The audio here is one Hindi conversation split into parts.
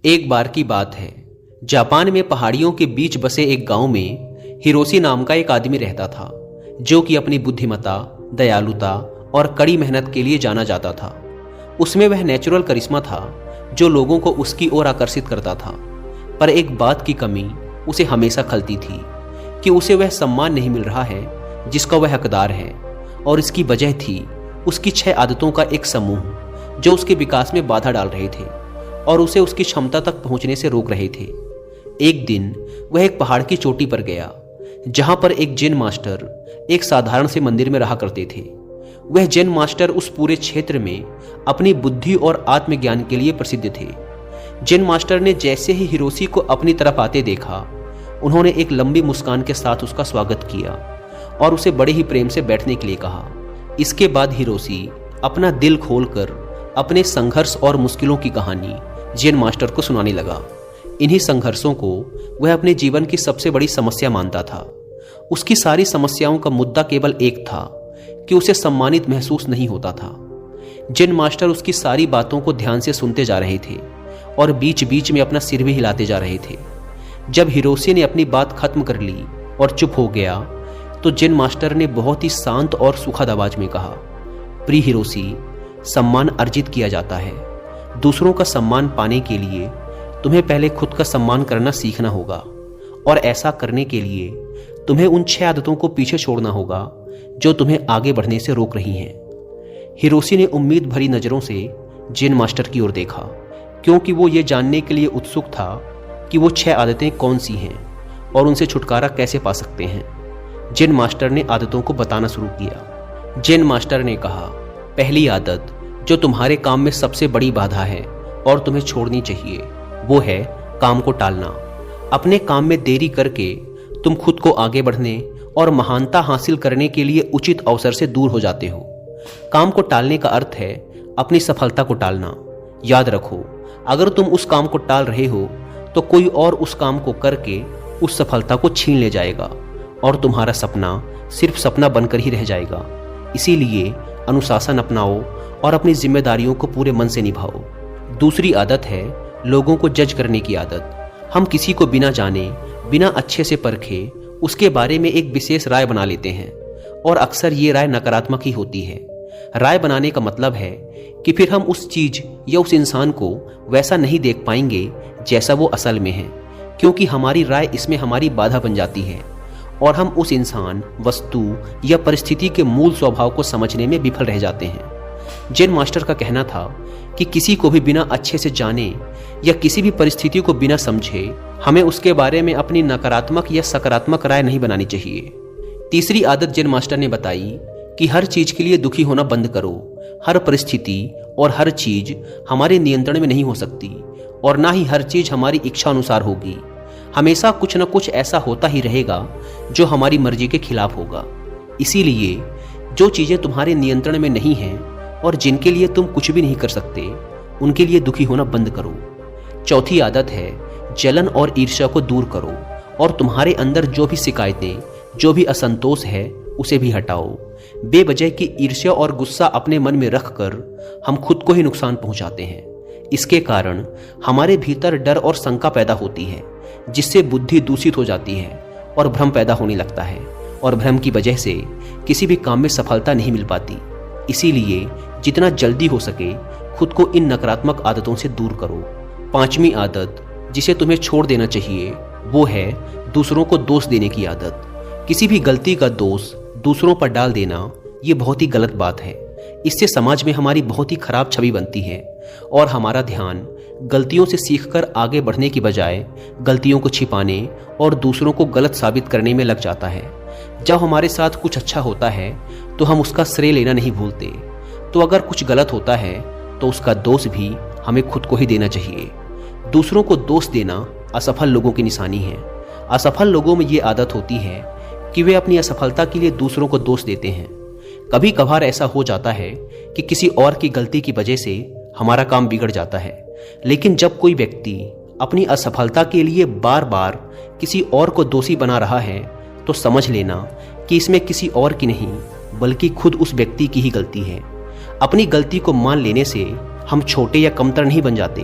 एक बार की बात है, जापान में पहाड़ियों के बीच बसे एक गांव में हिरोशी नाम का एक आदमी रहता था, जो कि अपनी बुद्धिमत्ता, दयालुता और कड़ी मेहनत के लिए जाना जाता था। उसमें वह नेचुरल करिश्मा था जो लोगों को उसकी ओर आकर्षित करता था। पर एक बात की कमी उसे हमेशा खलती थी कि उसे वह सम्मान नहीं मिल रहा है जिसका वह हकदार है, और इसकी वजह थी उसकी 6 आदतों का एक समूह जो उसके विकास में बाधा डाल रहे थे और उसे उसकी क्षमता तक पहुंचने से रोक रहे थे। एक दिन वह एक पहाड़ की चोटी पर गया, जहां पर एक जैन मास्टर एक साधारण से मंदिर में रहा करते थे। वह जैन मास्टर उस पूरे क्षेत्र में अपनी बुद्धि और आत्मज्ञान के लिए प्रसिद्ध थे। जैन मास्टर ने जैसे ही हिरोशी को अपनी तरफ आते देखा, उन्होंने एक लंबी मुस्कान के साथ उसका स्वागत किया और उसे बड़े ही प्रेम से बैठने के लिए कहा। इसके बाद हिरोशी अपना दिल खोलकर अपने संघर्ष और मुश्किलों की कहानी जैन मास्टर को सुनाने लगा। इन्हीं संघर्षों को वह अपने जीवन की सबसे बड़ी समस्या मानता था। उसकी सारी समस्याओं का मुद्दा केवल एक था कि उसे सम्मानित महसूस नहीं होता था। जैन मास्टर उसकी सारी बातों को ध्यान से सुनते जा रहे थे और बीच बीच में अपना सिर भी हिलाते जा रहे थे। जब हिरोशी ने अपनी बात खत्म कर ली और चुप हो गया, तो जैन मास्टर ने बहुत ही शांत और सुखद आवाज में कहा, प्रिय हिरोशी, सम्मान अर्जित किया जाता है। दूसरों का सम्मान पाने के लिए तुम्हें पहले खुद का सम्मान करना सीखना होगा, और ऐसा करने के लिए तुम्हें उन 6 आदतों को पीछे छोड़ना होगा जो तुम्हें आगे बढ़ने से रोक रही हैं। हिरोशी ने उम्मीद भरी नजरों से जैन मास्टर की ओर देखा, क्योंकि वो ये जानने के लिए उत्सुक था कि वो 6 आदतें कौन सी हैं और उनसे छुटकारा कैसे पा सकते हैं। जैन मास्टर ने आदतों को बताना शुरू किया। जैन मास्टर ने कहा, पहली आदत जो तुम्हारे काम में सबसे बड़ी बाधा है और तुम्हें छोड़नी चाहिए, वो है काम को टालना। अपने काम में देरी करके तुम खुद को आगे बढ़ने और महानता हासिल करने के लिए उचित अवसर से दूर हो जाते हो। काम को टालने का अर्थ है अपनी सफलता को टालना। याद रखो, अगर तुम उस काम को टाल रहे हो तो कोई और उस काम को करके उस सफलता को छीन ले जाएगा और तुम्हारा सपना सिर्फ सपना बनकर ही रह जाएगा। इसीलिए अनुशासन अपनाओ और अपनी जिम्मेदारियों को पूरे मन से निभाओ। दूसरी आदत है लोगों को जज करने की आदत। हम किसी को बिना जाने, बिना अच्छे से परखे उसके बारे में एक विशेष राय बना लेते हैं, और अक्सर ये राय नकारात्मक ही होती है। राय बनाने का मतलब है कि फिर हम उस चीज या उस इंसान को वैसा नहीं देख पाएंगे जैसा वो असल में है, क्योंकि हमारी राय इसमें हमारी बाधा बन जाती है और हम उस इंसान, वस्तु या परिस्थिति के मूल स्वभाव को समझने में विफल रह जाते हैं। जैन मास्टर का कहना था कि किसी को भी बिना अच्छे से जाने या किसी भी परिस्थिति को बिना समझे हमें उसके बारे में अपनी नकारात्मक या सकारात्मक राय नहीं बनानी चाहिए। तीसरी आदत जैन मास्टर ने बताई कि हर चीज के लिए दुखी होना बंद करो। हर परिस्थिति और हर चीज हमारे नियंत्रण में नहीं हो सकती, और ना ही हर चीज हमारी इच्छा अनुसार होगी। हमेशा कुछ न कुछ ऐसा होता ही रहेगा जो हमारी मर्जी के खिलाफ होगा। इसीलिए जो चीजें तुम्हारे नियंत्रण में नहीं हैं और जिनके लिए तुम कुछ भी नहीं कर सकते, उनके लिए दुखी होना बंद करो। चौथी आदत है जलन और ईर्ष्या को दूर करो, और तुम्हारे अंदर जो भी शिकायतें, जो भी असंतोष है, उसे भी हटाओ। बेवजह की ईर्ष्या और गुस्सा अपने मन में रखकर हम खुद को ही नुकसान पहुंचाते हैं। इसके कारण हमारे भीतर डर और शंका पैदा होती है, जिससे बुद्धि दूषित हो जाती है और भ्रम पैदा होने लगता है, और भ्रम की वजह से किसी भी काम में सफलता नहीं मिल पाती। इसीलिए जितना जल्दी हो सके खुद को इन नकारात्मक आदतों से दूर करो। 5वीं आदत जिसे तुम्हें छोड़ देना चाहिए, वो है दूसरों को दोष देने की आदत। किसी भी गलती का दोष दूसरों पर डाल देना ये बहुत ही गलत बात है। इससे समाज में हमारी बहुत ही खराब छवि बनती है और हमारा ध्यान गलतियों से सीखकर आगे बढ़ने की बजाय गलतियों को छिपाने और दूसरों को गलत साबित करने में लग जाता है। जब हमारे साथ कुछ अच्छा होता है तो हम उसका श्रेय लेना नहीं भूलते, तो अगर कुछ गलत होता है तो उसका दोष भी हमें खुद को ही देना चाहिए। दूसरों को दोष देना असफल लोगों की निशानी है। असफल लोगों में ये आदत होती है कि वे अपनी असफलता के लिए दूसरों को दोष देते हैं। कभी कभार ऐसा हो जाता है कि किसी और की गलती की वजह से हमारा काम बिगड़ जाता है, लेकिन जब कोई व्यक्ति अपनी असफलता के लिए बार बार किसी और को दोषी बना रहा है, तो समझ लेना कि इसमें किसी और की नहीं बल्कि खुद उस व्यक्ति की ही गलती है। अपनी गलती को मान लेने से हम छोटे या कमतर नहीं बन जाते,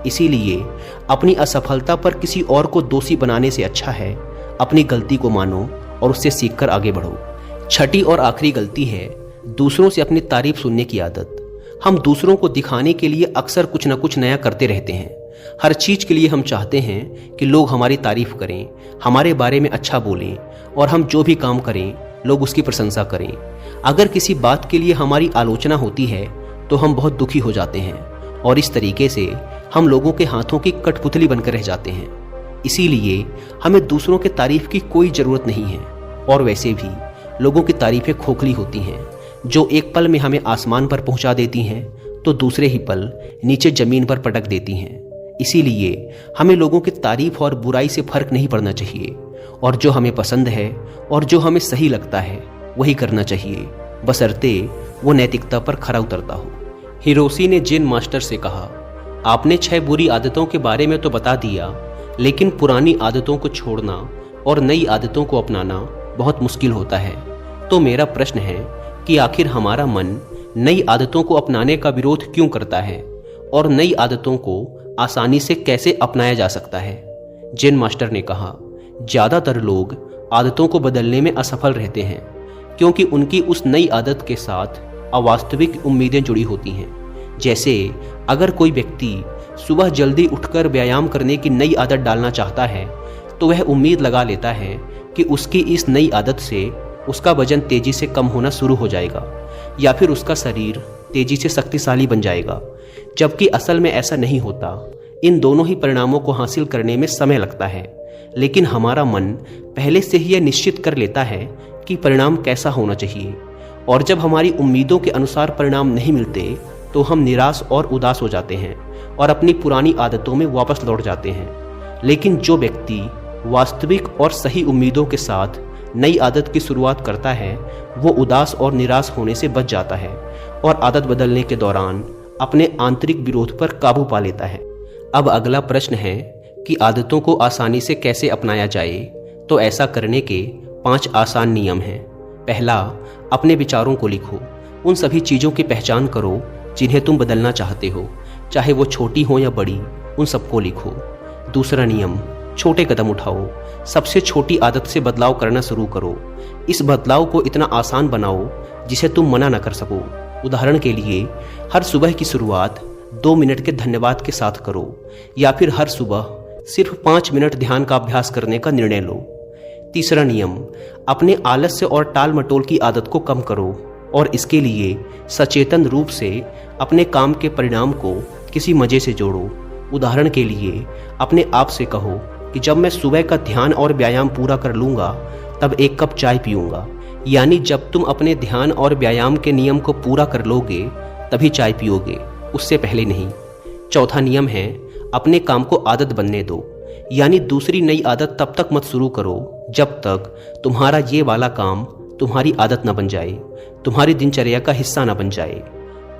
इसीलिए अपनी असफलता पर किसी और को दोषी बनाने से अच्छा है अपनी गलती को मानो और उससे सीखकर आगे बढ़ो। छठी और आखिरी गलती है दूसरों से अपनी तारीफ सुनने की आदत। हम दूसरों को दिखाने के लिए अक्सर कुछ न कुछ नया करते रहते हैं। हर चीज़ के लिए हम चाहते हैं कि लोग हमारी तारीफ करें, हमारे बारे में अच्छा बोलें और हम जो भी काम करें लोग उसकी प्रशंसा करें। अगर किसी बात के लिए हमारी आलोचना होती है तो हम बहुत दुखी हो जाते हैं और इस तरीके से हम लोगों के हाथों की कठपुतली बनकर रह जाते हैं। इसीलिए हमें दूसरों के तारीफ की कोई ज़रूरत नहीं है। और वैसे भी लोगों की तारीफें खोखली होती हैं, जो एक पल में हमें आसमान पर पहुंचा देती हैं तो दूसरे ही पल नीचे ज़मीन पर पटक देती हैं। इसीलिए हमें लोगों की तारीफ और बुराई से फर्क नहीं पड़ना चाहिए और जो हमें पसंद है और जो हमें सही लगता है वही करना चाहिए, बशर्ते वो नैतिकता पर खरा उतरता हो। हिरोशी ने जेन मास्टर से कहा, आपने 6 बुरी आदतों के बारे में तो बता दिया, लेकिन पुरानी आदतों को छोड़ना और नई आदतों को अपनाना बहुत मुश्किल होता है। तो मेरा प्रश्न है कि आखिर हमारा मन नई आदतों को अपनाने का विरोध क्यों करता है और नई आदतों को आसानी से कैसे अपनाया जा सकता है? जेन मास्टर ने कहा, ज़्यादातर लोग आदतों को बदलने में असफल रहते हैं क्योंकि उनकी उस नई आदत के साथ अवास्तविक उम्मीदें जुड़ी होती हैं। जैसे अगर कोई व्यक्ति सुबह जल्दी उठकर व्यायाम करने की नई आदत डालना चाहता है तो वह उम्मीद लगा लेता है कि उसकी इस नई आदत से उसका वजन तेजी से कम होना शुरू हो जाएगा या फिर उसका शरीर तेजी से शक्तिशाली बन जाएगा, जबकि असल में ऐसा नहीं होता। इन दोनों ही परिणामों को हासिल करने में समय लगता है, लेकिन हमारा मन पहले से ही यह निश्चित कर लेता है कि परिणाम कैसा होना चाहिए। और जब हमारी उम्मीदों के अनुसार परिणाम नहीं मिलते तो हम निराश और उदास हो जाते हैं और अपनी पुरानी आदतों में वापस लौट जाते हैं। लेकिन जो व्यक्ति वास्तविक और सही उम्मीदों के साथ नई आदत की शुरुआत करता है वो उदास और निराश होने से बच जाता है और आदत बदलने के दौरान अपने आंतरिक विरोध पर काबू पा लेता है। अब अगला प्रश्न है कि आदतों को आसानी से कैसे अपनाया जाए। तो ऐसा करने के 5 आसान नियम हैं। पहला, अपने विचारों को लिखो। उन सभी चीज़ों की पहचान करो जिन्हें तुम बदलना चाहते हो, चाहे वो छोटी हो या बड़ी, उन सबको लिखो। दूसरा नियम, छोटे कदम उठाओ। सबसे छोटी आदत से बदलाव करना शुरू करो। इस बदलाव को इतना आसान बनाओ जिसे तुम मना न कर सको। उदाहरण के लिए, हर सुबह की शुरुआत 2 मिनट के धन्यवाद के साथ करो या फिर हर सुबह सिर्फ 5 मिनट ध्यान का अभ्यास करने का निर्णय लो। तीसरा नियम, अपने आलस्य और टाल मटोल की आदत को कम करो और इसके लिए सचेतन रूप से अपने काम के परिणाम को किसी मजे से जोड़ो। उदाहरण के लिए, अपने आप से कहो कि जब मैं सुबह का ध्यान और व्यायाम पूरा कर लूँगा तब 1 कप चाय पीऊँगा। यानी जब तुम अपने ध्यान और व्यायाम के नियम को पूरा कर लोगे तभी चाय पियोगे, उससे पहले नहीं। चौथा नियम है, अपने काम को आदत बनने दो। यानी दूसरी नई आदत तब तक मत शुरू करो जब तक तुम्हारा ये वाला काम तुम्हारी आदत न बन जाए, तुम्हारी दिनचर्या का हिस्सा न बन जाए।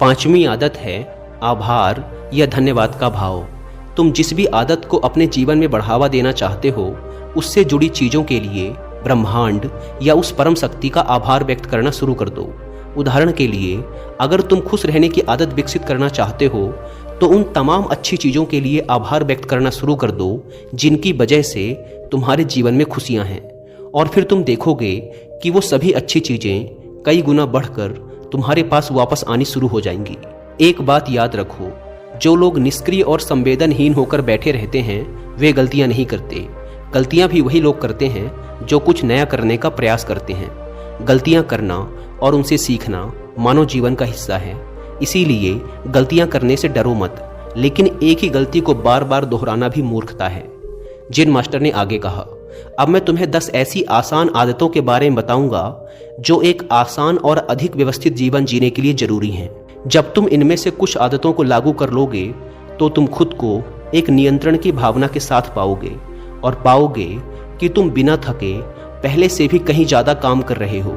5वीं आदत है आभार या धन्यवाद का भाव। तुम जिस भी आदत को अपने जीवन में बढ़ावा देना चाहते हो उससे जुड़ी चीज़ों के लिए ब्रह्मांड या उस परम शक्ति का आभार व्यक्त करना शुरू कर दो। उदाहरण के लिए, अगर तुम खुश रहने की आदत विकसित करना चाहते हो तो उन तमाम अच्छी चीज़ों के लिए आभार व्यक्त करना शुरू कर दो जिनकी वजह से तुम्हारे जीवन में खुशियां हैं, और फिर तुम देखोगे कि वो सभी अच्छी चीज़ें कई गुना बढ़कर तुम्हारे पास वापस आनी शुरू हो जाएंगी। एक बात याद रखो, जो लोग निष्क्रिय और संवेदनहीन होकर बैठे रहते हैं वे गलतियां नहीं करते। गलतियां भी वही लोग करते हैं जो कुछ नया करने का प्रयास करते हैं। गलतियां करना और उनसे सीखना मानव जीवन का हिस्सा है। इसीलिए गलतियां करने से डरो मत, लेकिन एक ही गलती को बार बार दोहराना भी मूर्खता है। जेन मास्टर ने आगे कहा, अब मैं तुम्हें 10 ऐसी आसान आदतों के बारे में बताऊंगा जो एक आसान और अधिक व्यवस्थित जीवन जीने के लिए जरूरी हैं। जब तुम इनमें से कुछ आदतों को लागू कर लोगे तो तुम खुद को एक नियंत्रण की भावना के साथ पाओगे और पाओगे कि तुम बिना थके पहले से भी कहीं ज़्यादा काम कर रहे हो।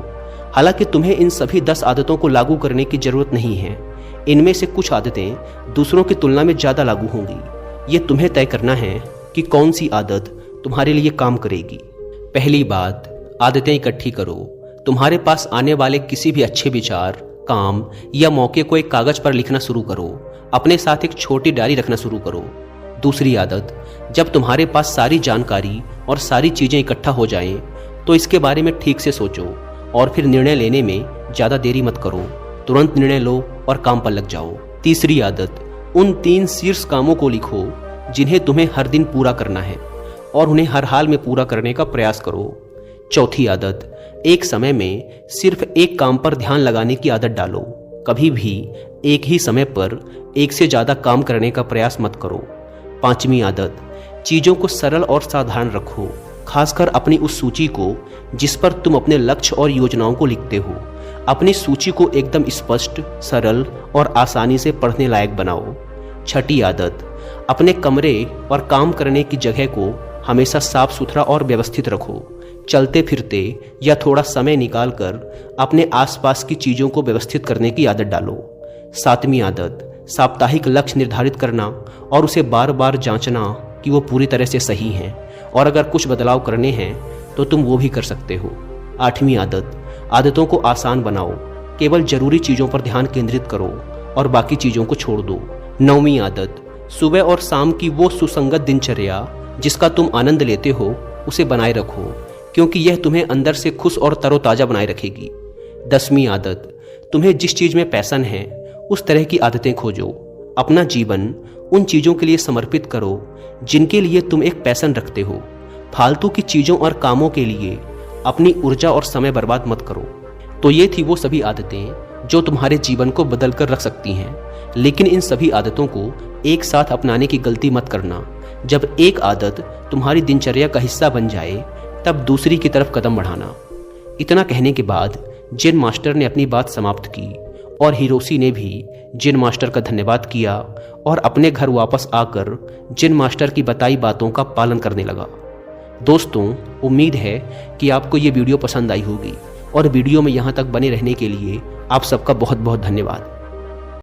हालांकि तुम्हें इन सभी 10 आदतों को लागू करने की जरूरत नहीं है। इनमें से कुछ आदतें दूसरों की तुलना में ज़्यादा लागू होंगी। ये तुम्हें तय करना है कि कौन सी आदत तुम्हारे लिए काम करेगी। पहली बात, आदतें इकट्ठी करो। तुम्हारे पास आने वाले किसी भी अच्छे विचार, काम या मौके को एक कागज पर लिखना शुरू करो। अपने साथ एक छोटी डायरी रखना शुरू करो दूसरी आदत, जब तुम्हारे पास सारी जानकारी और सारी चीज़ें इकट्ठा हो जाएं, तो इसके बारे में ठीक से सोचो और फिर निर्णय लेने में ज़्यादा देरी मत करो। तुरंत निर्णय लो और काम पर लग जाओ। तीसरी आदत, उन 3 शीर्ष कामों को लिखो जिन्हें तुम्हें हर दिन पूरा करना है और उन्हें हर हाल में पूरा करने का प्रयास करो। चौथी आदत, एक समय में सिर्फ एक काम पर ध्यान लगाने की आदत डालो। कभी भी एक ही समय पर एक से ज़्यादा काम करने का प्रयास मत करो। पांचवी आदत, चीज़ों को सरल और साधारण रखो, खासकर अपनी उस सूची को जिस पर तुम अपने लक्ष्य और योजनाओं को लिखते हो। अपनी सूची को एकदम स्पष्ट, सरल और आसानी से पढ़ने लायक बनाओ। छठी आदत, अपने कमरे और काम करने की जगह को हमेशा साफ सुथरा और व्यवस्थित रखो। चलते फिरते या थोड़ा समय निकालकर अपने आसपास की चीज़ों को व्यवस्थित करने की आदत डालो। सातवीं आदत, साप्ताहिक लक्ष्य निर्धारित करना और उसे बार बार जांचना कि वो पूरी तरह से सही हैं, और अगर कुछ बदलाव करने हैं तो तुम वो भी कर सकते हो। आठवीं आदत, आदतों को आसान बनाओ। केवल जरूरी चीज़ों पर ध्यान केंद्रित करो और बाकी चीज़ों को छोड़ दो। नौवीं आदत, सुबह और शाम की वो सुसंगत दिनचर्या जिसका तुम आनंद लेते हो उसे बनाए रखो, क्योंकि यह तुम्हें अंदर से खुश और तरोताज़ा बनाए रखेगी। 10वीं आदत, तुम्हें जिस चीज़ में पैशन है उस तरह की आदतें खोजो। अपना जीवन उन चीज़ों के लिए समर्पित करो जिनके लिए तुम एक पैशन रखते हो। फालतू की चीज़ों और कामों के लिए अपनी ऊर्जा और समय बर्बाद मत करो। तो ये थी वो सभी आदतें जो तुम्हारे जीवन को बदल कर रख सकती हैं, लेकिन इन सभी आदतों को एक साथ अपनाने की गलती मत करना। जब एक आदत तुम्हारी दिनचर्या का हिस्सा बन जाए तब दूसरी की तरफ कदम बढ़ाना। इतना कहने के बाद जेन मास्टर ने अपनी बात समाप्त की और हिरोशी ने भी जेन मास्टर का धन्यवाद किया और अपने घर वापस आकर जेन मास्टर की बताई बातों का पालन करने लगा। दोस्तों, उम्मीद है कि आपको ये वीडियो पसंद आई होगी और वीडियो में यहाँ तक बने रहने के लिए आप सबका बहुत बहुत धन्यवाद।